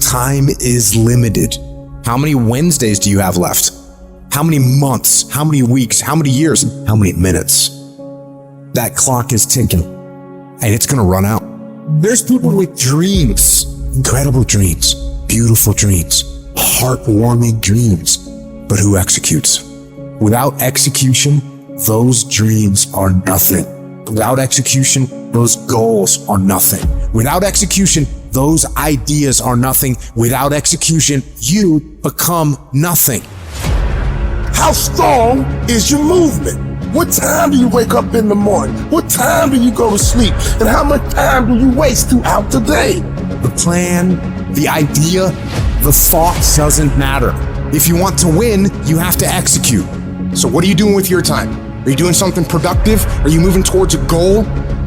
Time is limited. How many Wednesdays do you have left? How many months? How many weeks? How many years? How many minutes? That clock is ticking, and it's gonna run out. There's people with dreams, incredible dreams, beautiful dreams, heartwarming dreams, but who executes? Without execution, those dreams are nothing. Without execution, those goals are nothing. Without execution, those ideas are nothing. Without execution, you become nothing. How strong is your movement? What time do you wake up in the morning? What time do you go to sleep? And how much time do you waste throughout the day? The plan, the idea, the thought doesn't matter. If you want to win, you have to execute. So what are you doing with your time? Are you doing something productive? Are you moving towards a goal?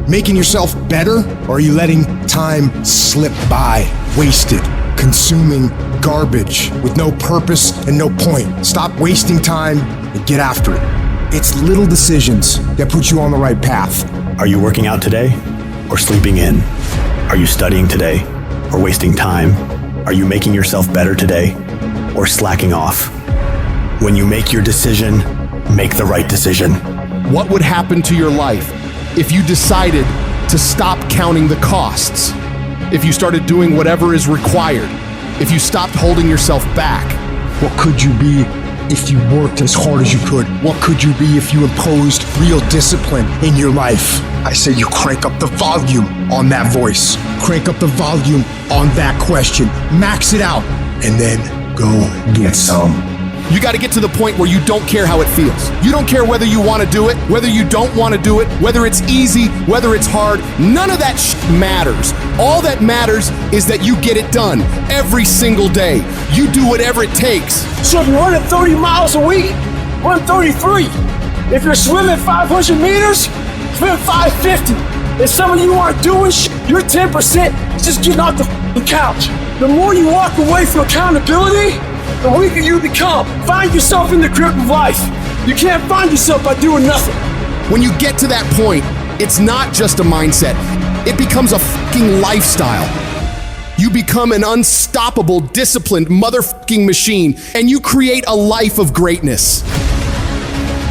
Making yourself better? Or are you letting time slip by, wasted, consuming garbage with no purpose and no point? Stop wasting time and get after it. It's little decisions that put you on the right path. Are you working out today or sleeping in? Are you studying today or wasting time? Are you making yourself better today or slacking off? When you make your decision, make the right decision. What would happen to your life if you decided to stop counting the costs? If you started doing whatever is required? If you stopped holding yourself back? What could you be if you worked as hard as you could? What could you be if you imposed real discipline in your life? I say you crank up the volume on that voice. Crank up the volume on that question. Max it out and then go get some. You got to get to the point where you don't care how it feels. You don't care whether you want to do it, whether you don't want to do it, whether it's easy, whether it's hard. None of that matters. All that matters is that you get it done every single day. You do whatever it takes. So if you're running 30 miles a week, run 33. If you're swimming 500 meters, swim 550. If some of you aren't doing you're 10% just getting off the couch. The more you walk away from accountability, the weaker you become. Find yourself in the grip of life. You can't find yourself by doing nothing. When you get to that point, it's not just a mindset. It becomes a fucking lifestyle. You become an unstoppable, disciplined motherfucking machine, and you create a life of greatness.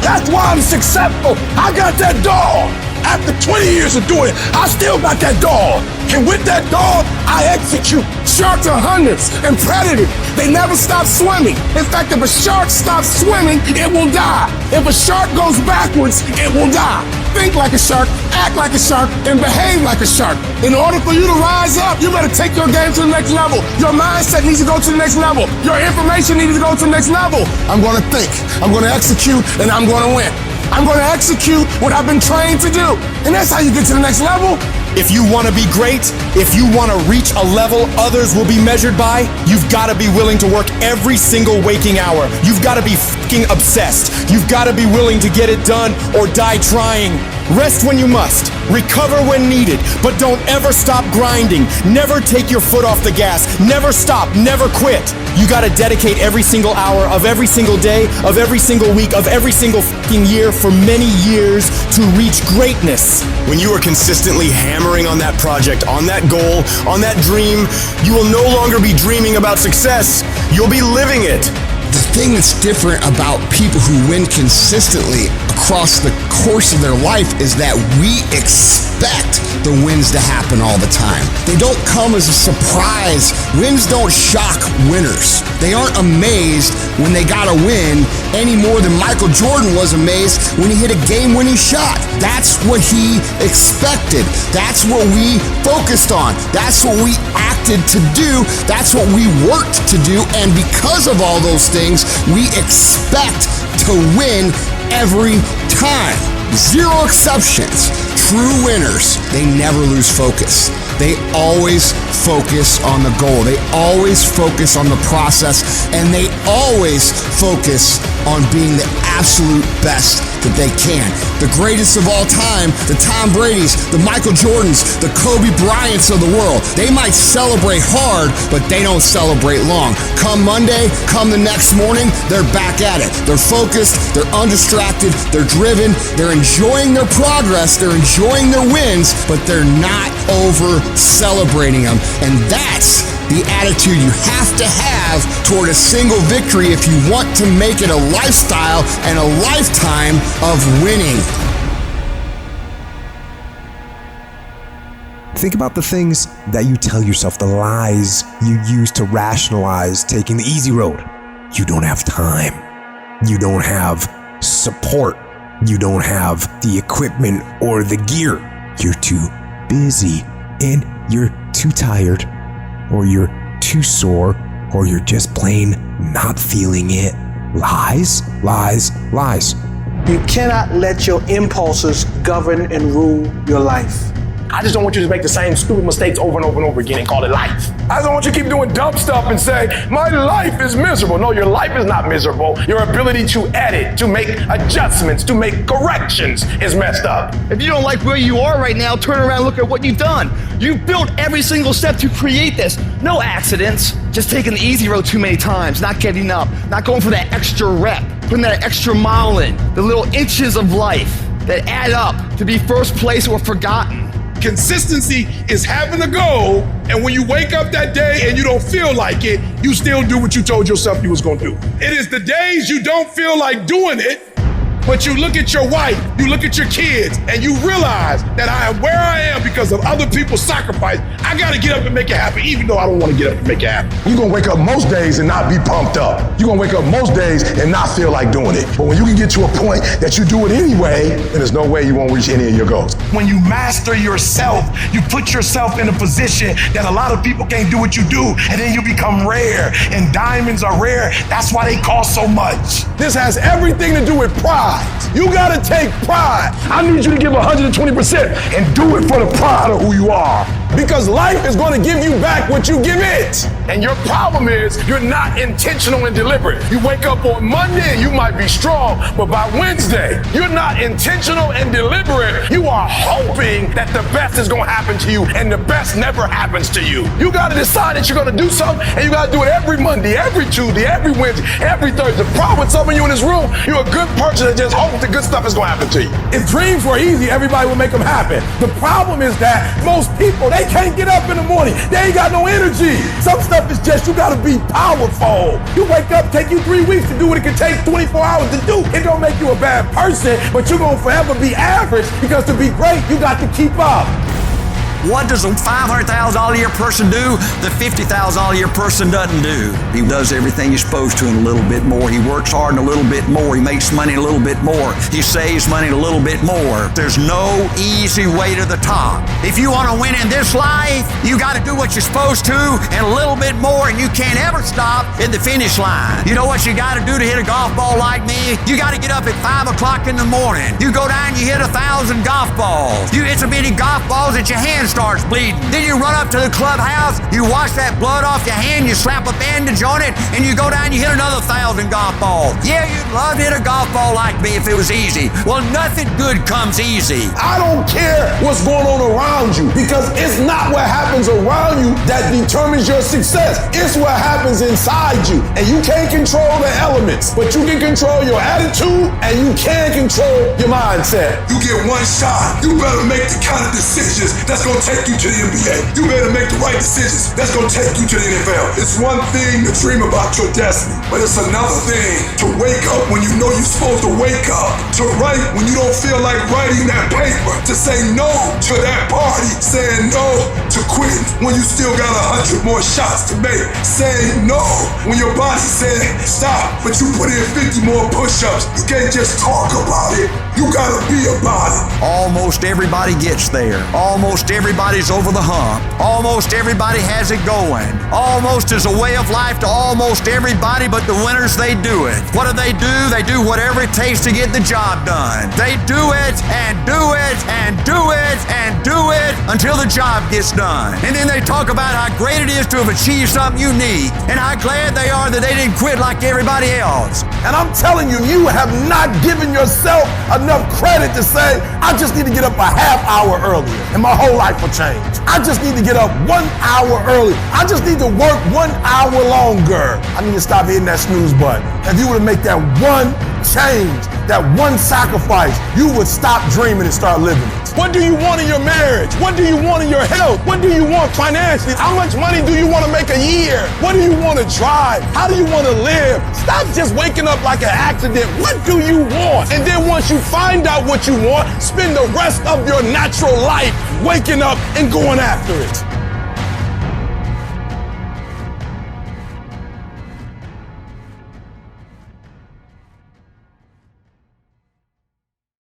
That's why I'm successful. I got that dog. After 20 years of doing it, I still got that dog. And with that dog, I execute. Sharks are hunters and predators. They never stop swimming. In fact, if a shark stops swimming, it will die. If a shark goes backwards, it will die. Think like a shark, act like a shark, and behave like a shark. In order for you to rise up, you better take your game to the next level. Your mindset needs to go to the next level. Your information needs to go to the next level. I'm going to think, I'm going to execute, and I'm going to win. I'm going to execute what I've been trained to do. And that's how you get to the next level. If you want to be great, if you want to reach a level others will be measured by, you've got to be willing to work every single waking hour. You've got to be fucking obsessed. You've got to be willing to get it done or die trying. Rest when you must, recover when needed, but don't ever stop grinding. Never take your foot off the gas. Never stop, never quit. You gotta dedicate every single hour of every single day, of every single week, of every single fucking year for many years to reach greatness. When you are consistently hammering on that project, on that goal, on that dream, you will no longer be dreaming about success. You'll be living it. The thing that's different about people who win consistently across the course of their life is that we expect the wins to happen all the time. They don't come as a surprise. Wins don't shock winners. They aren't amazed when they got a win any more than Michael Jordan was amazed when he hit a game-winning shot. That's what he expected. That's what we focused on. That's what we acted to do. That's what we worked to do. And because of all those things, we expect to win every time. Zero exceptions. True winners, they never lose focus. They always focus on the goal. They always focus on the process, and they always focus on being the absolute best that they can. The greatest of all time, the Tom Bradys, the Michael Jordans, the Kobe Bryants of the world. They might celebrate hard, but they don't celebrate long. Come Monday, come the next morning, they're back at it. They're focused, they're undistracted, they're driven, they're enjoying their progress, they're enjoying their wins, but they're not over celebrating them. And that's the attitude attitude you have to have toward a single victory if you want to make it a lifestyle and a lifetime of winning. Think about the things that you tell yourself, the lies you use to rationalize taking the easy road. You don't have time. You don't have support. You don't have the equipment or the gear. You're too busy, and you're too tired, or you're too sore, or you're just plain not feeling it. Lies, lies, lies. You cannot let your impulses govern and rule your life. I just don't want you to make the same stupid mistakes over and over and over again and call it life. I don't want you to keep doing dumb stuff and say, my life is miserable. No, your life is not miserable. Your ability to edit, to make adjustments, to make corrections is messed up. If you don't like where you are right now, turn around and look at what you've done. You've built every single step to create this. No accidents, just taking the easy road too many times, not getting up, not going for that extra rep, putting that extra mile in, the little inches of life that add up to be first place or forgotten. Consistency is having a goal, and when you wake up that day and you don't feel like it, you still do what you told yourself you was gonna do. It is the days you don't feel like doing it, but you look at your wife, you look at your kids, and you realize that I am where I am because of other people's sacrifice. I gotta get up and make it happen, even though I don't wanna get up and make it happen. You're gonna wake up most days and not be pumped up. You're gonna wake up most days and not feel like doing it. But when you can get to a point that you do it anyway, then there's no way you won't reach any of your goals. When you master yourself, you put yourself in a position that a lot of people can't do what you do, and then you become rare, and diamonds are rare. That's why they cost so much. This has everything to do with pride. You gotta take pride. I need you to give 120% and do it for the pride of who you are. Because life is gonna give you back what you give it. And your problem is you're not intentional and deliberate. You wake up on Monday and you might be strong, but by Wednesday, you're not intentional and deliberate. You are hoping that the best is gonna happen to you, and the best never happens to you. You gotta decide that you're gonna do something, and you gotta do it every Monday, every Tuesday, every Wednesday, every Thursday. The problem with some of you in this room, you're a good person that just hopes the good stuff is gonna happen to you. If dreams were easy, everybody would make them happen. The problem is that most people, they can't get up in the morning. They ain't got no energy. Some stuff is just, you gotta be powerful. You wake up, take you 3 weeks to do what it can take 24 hours to do. It don't make you a bad person, but you're gonna forever be average, because to be great, you got to keep up. What does a $500,000 a year person do that $50,000 a year person doesn't do? He does everything he's supposed to and a little bit more. He works hard and a little bit more. He makes money a little bit more. He saves money a little bit more. There's no easy way to the top. If you want to win in this life, you got to do what you're supposed to and a little bit more, and you can't ever stop at the finish line. You know what you got to do to hit a golf ball like me? You got to get up at 5 o'clock in the morning. You go down and you hit 1,000 golf balls. You hit so many golf balls that your hands starts bleeding. Then you run up to the clubhouse, you wash that blood off your hand, you slap a bandage on it, and you go down and you hit another 1,000 golf balls. Yeah, you'd love to hit a golf ball like me if it was easy. Well, nothing good comes easy. I don't care what's going on around you, because it's not what happens around you that determines your success. It's what happens inside you. And you can't control the elements, but you can control your attitude and you can control your mindset. You get one shot. You better make the kind of decisions that's going to take you to the NBA. You better make the right decisions that's going to take you to the NFL. It's one thing to dream about your destiny, but it's another thing to wake up when you know you're supposed to wake up, to write when you don't feel like writing that paper, to say no to that party, saying no to quitting when you still got 100 more shots to make, saying no when your body said stop, but you put in 50 more push-ups. You can't just talk about it. You gotta be about it. Almost everybody gets there. Almost everybody's over the hump. Almost everybody has it going. Almost is a way of life to almost everybody, but the winners, they do it. What do? They do whatever it takes to get the job done. They do it and do it and do it and do it until the job gets done. And then they talk about how great it is to have achieved something unique and how glad they are that they didn't quit like everybody else. And I'm telling you, you have not given yourself enough credit to say, I just need to get up a half hour earlier and my whole life will change. I just need to get up 1 hour early. I just need to work 1 hour longer. I need to stop hitting that snooze button. If you were to make that one change, that one sacrifice, you would stop dreaming and start living it. What do you want in your marriage? What do you want in your health? What do you want financially? How much money do you want to make a year? career? What do you want to drive? How do you want to live? Stop just waking up like an accident. What do you want? And then once you find out what you want, spend the rest of your natural life waking up and going after it.